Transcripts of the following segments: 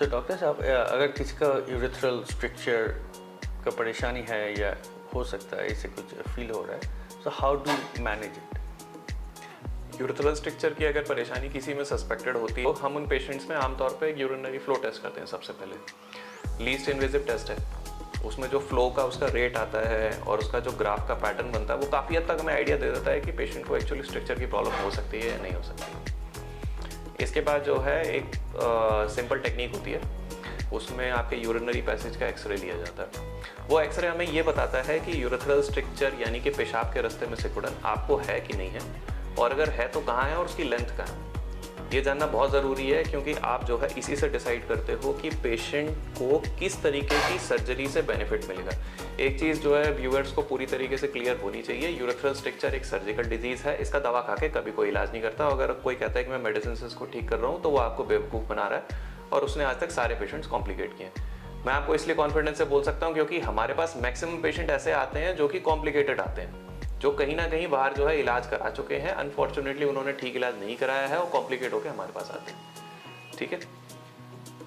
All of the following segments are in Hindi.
सो डॉक्टर साहब, अगर किसी का यूरेथ्रल स्ट्रक्चर का परेशानी है या हो सकता है इसे कुछ फील हो रहा है, so how do manage it? Urethral structure की अगर परेशानी किसी में सस्पेक्टेड होती है तो हम उन पेशेंट्स में आमतौर पे यूरिनरी फ्लो टेस्ट करते हैं। सबसे पहले लीस्ट इन्वेजिव टेस्ट है, उसमें जो फ्लो का उसका रेट आता है और उसका जो ग्राफ का पैटर्न बनता है वो काफ़ी हद तक हमें आइडिया दे देता है कि पेशेंट को एक्चुअली स्ट्रक्चर की प्रॉब्लम हो सकती है या नहीं हो सकती। इसके बाद जो है एक सिंपल टेक्निक होती है, उसमें आपके यूरिनरी पैसेज का एक्सरे लिया जाता है। वो एक्सरे हमें ये बताता है कि यूरेथ्रल स्ट्रक्चर यानी कि पेशाब के रास्ते में सिकुड़न आपको है कि नहीं है, और अगर है तो कहाँ है और उसकी लेंथ कहाँ है। ये जानना बहुत ज़रूरी है, क्योंकि आप जो है इसी से डिसाइड करते हो कि पेशेंट को किस तरीके की सर्जरी से बेनिफिट मिलेगा। एक चीज़ जो है व्यूअर्स को पूरी तरीके से क्लियर होनी चाहिए, यूरेथ्रल स्ट्रक्चर एक सर्जिकल डिजीज़ है, इसका दवा खा के कभी कोई इलाज नहीं करता। अगर कोई कहता है कि मैं मेडिसिन से इसको ठीक कर रहा हूँ तो वो आपको बेवकूफ़ बना रहा है, और उसने आज तक सारे पेशेंट्स कॉम्प्लिकेट किए हैं। मैं आपको इसलिए कॉन्फिडेंस से बोल सकता हूँ क्योंकि हमारे पास मैक्सिमम पेशेंट ऐसे आते हैं जो कि कॉम्प्लिकेटेड आते हैं, जो कहीं ना कहीं बाहर जो है इलाज करा चुके हैं, अनफॉर्चुनेटली उन्होंने ठीक इलाज नहीं कराया है और कॉम्प्लिकेट होकर हमारे पास आते हैं। ठीक है,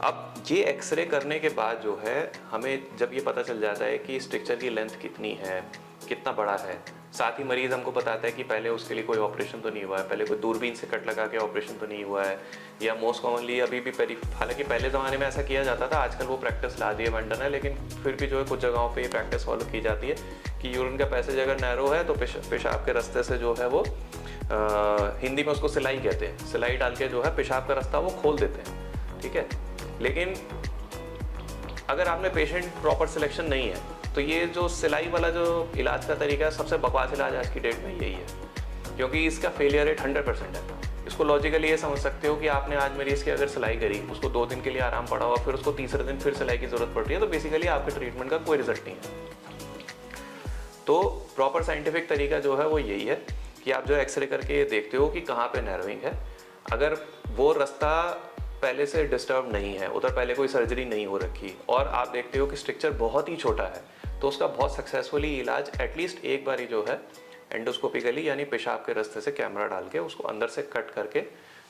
अब ये एक्सरे करने के बाद जो है हमें जब ये पता चल जाता है कि स्ट्रक्चर की लेंथ कितनी है, कितना बड़ा है, साथ ही मरीज़ हमको बताता है कि पहले उसके लिए कोई ऑपरेशन तो नहीं हुआ है, पहले कोई दूरबीन से कट लगा के ऑपरेशन तो नहीं हुआ है, या मोस्ट कॉमनली अभी भी हालांकि पहले ज़माने में ऐसा किया जाता था, आजकल वो प्रैक्टिस ला दिए बंटन है, लेकिन फिर भी जो है कुछ जगहों पे ये प्रैक्टिस फॉलो की जाती है कि यूरिन का पैसेज अगर नैरो है तो पेशाब के रास्ते से जो है वो हिंदी में उसको सिलाई कहते हैं, सिलाई डाल के जो है पेशाब का रास्ता वो खोल देते हैं। ठीक है, लेकिन अगर आपने पेशेंट प्रॉपर सिलेक्शन नहीं है तो ये जो सिलाई वाला जो इलाज का तरीका है, सबसे बकवास इलाज आज की डेट में यही है, क्योंकि इसका फेलियर रेट 100% है। इसको लॉजिकली ये समझ सकते हो कि आपने आज मरीज की अगर सिलाई करी, उसको 2 दिन के लिए आराम पड़ा हुआ, फिर उसको तीसरे दिन फिर सिलाई की जरूरत पड़ रही है, तो बेसिकली आपके ट्रीटमेंट का कोई रिजल्ट नहीं है। तो प्रॉपर साइंटिफिक तरीका जो है वो यही है कि आप जो एक्सरे करके देखते हो कि कहाँ पे नैरोइंग है। अगर वो रास्ता पहले से डिस्टर्ब नहीं है, उधर पहले कोई सर्जरी नहीं हो रखी, और आप देखते हो कि स्ट्रक्चर बहुत ही छोटा है, तो उसका बहुत सक्सेसफुली इलाज एटलीस्ट एक बार ही जो है एंडोस्कोपिकली यानी पेशाब के रास्ते से कैमरा डाल के उसको अंदर से कट करके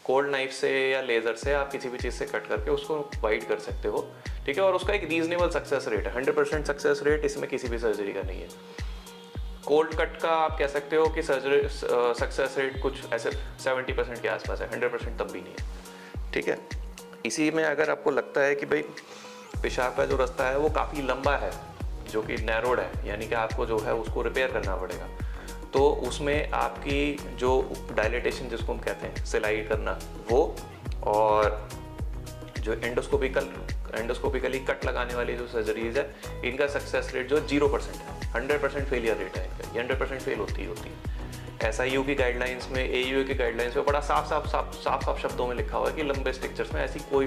कोल्ड नाइफ से या लेज़र से आप किसी भी चीज़ से कट करके उसको वाइड कर सकते हो। ठीक है, और उसका एक रीजनेबल सक्सेस रेट है, 100% सक्सेस रेट इसमें किसी भी सर्जरी का नहीं है। कोल्ड कट का आप कह सकते हो कि सर्जरी सक्सेस रेट कुछ ऐसे 70% के आसपास है, 100% तब भी नहीं है। ठीक है, इसी में अगर आपको लगता है कि भाई पेशाब का जो रास्ता है वो काफ़ी लंबा है, जो कि नैरोड है, यानी कि आपको जो है उसको रिपेयर करना पड़ेगा, तो उसमें आपकी जो डायलिटेशन जिसको हम कहते हैं सिलाई करना वो, और जो एंडोस्कोपिकली कट लगाने वाली जो सर्जरीज है, इनका सक्सेस रेट जो 0% है, 100% फेलियर रेट है इनका, ये 100% फेल होती है। SIU की गाइडलाइंस में, AUA की गाइडलाइंस में बड़ा साफ शब्दों में लिखा हुआ है कि लंबे स्ट्रक्चर्स में ऐसी कोई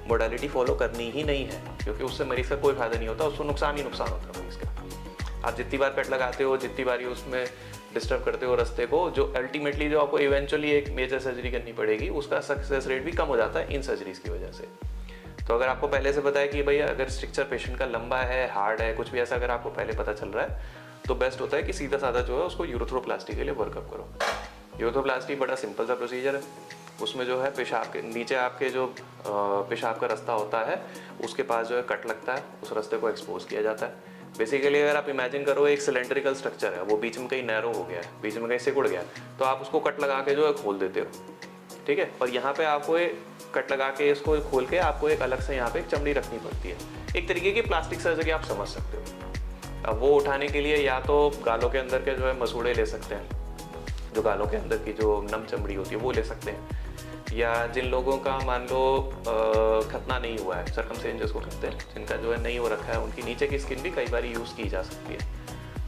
मोडालिटी फॉलो करनी ही नहीं है, क्योंकि उससे मरीज का कोई फायदा नहीं होता, उसको नुकसान ही नुकसान होता है मरीज का। आप जितनी बार कट लगाते हो, जितनी बार उसमें डिस्टर्ब करते हो रास्ते को, जो अल्टीमेटली जो आपको इवेंचुअली एक मेजर सर्जरी करनी पड़ेगी, उसका सक्सेस रेट भी कम हो जाता है इन सर्जरीज की वजह से। तो अगर आपको पहले से पता है कि भैया अगर स्ट्रक्चर पेशेंट का लंबा है, हार्ड है, कुछ भी ऐसा अगर आपको पहले पता चल रहा है, तो बेस्ट होता है कि सीधा साधा जो है उसको यूरेथ्रोप्लास्टी के लिए वर्कअप करो। यूरेथ्रोप्लास्टी बड़ा सिंपल सा प्रोसीजर है, उसमें जो है पेशाब के नीचे आपके जो पेशाब का रास्ता होता है उसके पास जो है कट लगता है, उस रास्ते को एक्सपोज किया जाता है। बेसिकली अगर आप इमेजिन करो एक सिलेंड्रिकल स्ट्रक्चर है, वो बीच में कहीं नैरो हो गया है, बीच में कहीं सिकुड़ गया, तो आप उसको कट लगा के जो है खोल देते हो। ठीक है, और यहाँ पे आपको एक कट लगा के इसको खोल के आपको एक अलग से यहाँ पे एक चमड़ी रखनी पड़ती है, एक तरीके की प्लास्टिक सर्जरी आप समझ सकते हो। अब वो उठाने के लिए या तो गालों के अंदर के जो है मसूड़े ले सकते हैं, जो गालों के अंदर की जो नम चमड़ी होती है वो ले सकते हैं, या जिन लोगों का मान लो खतना नहीं हुआ है, सर्कमसिजन जिसको कहते हैं, जिनका जो है नहीं हो रखा है, उनकी नीचे की स्किन भी कई बार यूज़ की जा सकती है।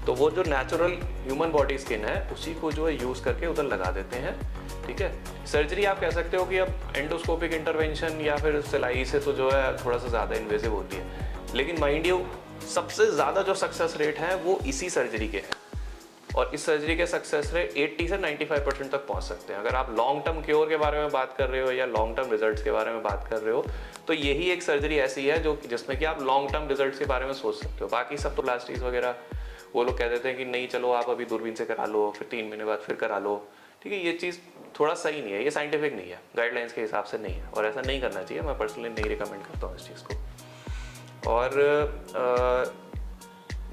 तो वो जो नेचुरल ह्यूमन बॉडी स्किन है उसी को जो है यूज़ करके उधर लगा देते हैं। ठीक है, सर्जरी आप कह सकते हो कि अब एंडोस्कोपिक इंटरवेंशन या फिर सिलाई से तो जो है थोड़ा सा ज़्यादा इन्वेसिव होती है, लेकिन माइंड यू सबसे ज़्यादा जो सक्सेस रेट है वो इसी सर्जरी के हैं, और इस सर्जरी के सक्सेस रेट 80 से 95% तक पहुंच सकते हैं। अगर आप लॉन्ग टर्म क्योर के बारे में बात कर रहे हो या लॉन्ग टर्म रिजल्ट्स के बारे में बात कर रहे हो, तो यही एक सर्जरी ऐसी है जो जिसमें कि आप लॉन्ग टर्म रिजल्ट्स के बारे में सोच सकते हो। बाकी सब तो प्लास्टिक्स वगैरह वो लोग कह देते हैं कि नहीं चलो आप अभी दूरबीन से करा लो, फिर 3 महीने बाद फिर करा लो। ठीक है, ये चीज़ थोड़ा सही नहीं है, ये साइंटिफिक नहीं है, गाइडलाइंस के हिसाब से नहीं है और ऐसा नहीं करना चाहिए। मैं पर्सनली नहीं रिकमेंड करता हूँ इस चीज़ को। और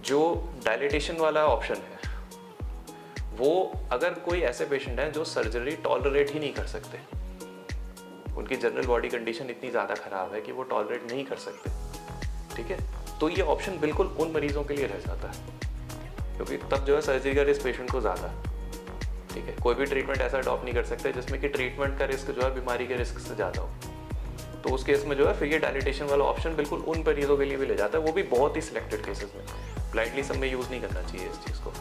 जो डायलिटेशन वाला ऑप्शन है वो अगर कोई ऐसे पेशेंट हैं जो सर्जरी टॉलरेट ही नहीं कर सकते, उनकी जनरल बॉडी कंडीशन इतनी ज़्यादा ख़राब है कि वो टॉलरेट नहीं कर सकते, ठीक है, तो ये ऑप्शन बिल्कुल उन मरीजों के लिए रह जाता है, क्योंकि तब जो है सर्जरी का रिस्क पेशेंट को ज़्यादा, ठीक है। कोई भी ट्रीटमेंट ऐसा अडॉप्ट नहीं कर सकते जिसमें कि ट्रीटमेंट का रिस्क जो है बीमारी के रिस्क से ज़्यादा हो, तो उस केस में जो है फिर ये डायलिटेशन वाला ऑप्शन बिल्कुल उन मरीजों के लिए भी ले जाता है, वो भी बहुत ही सिलेक्टेड केसेस में। ब्लाइंडली सब में यूज़ नहीं करना चाहिए इस चीज़ को।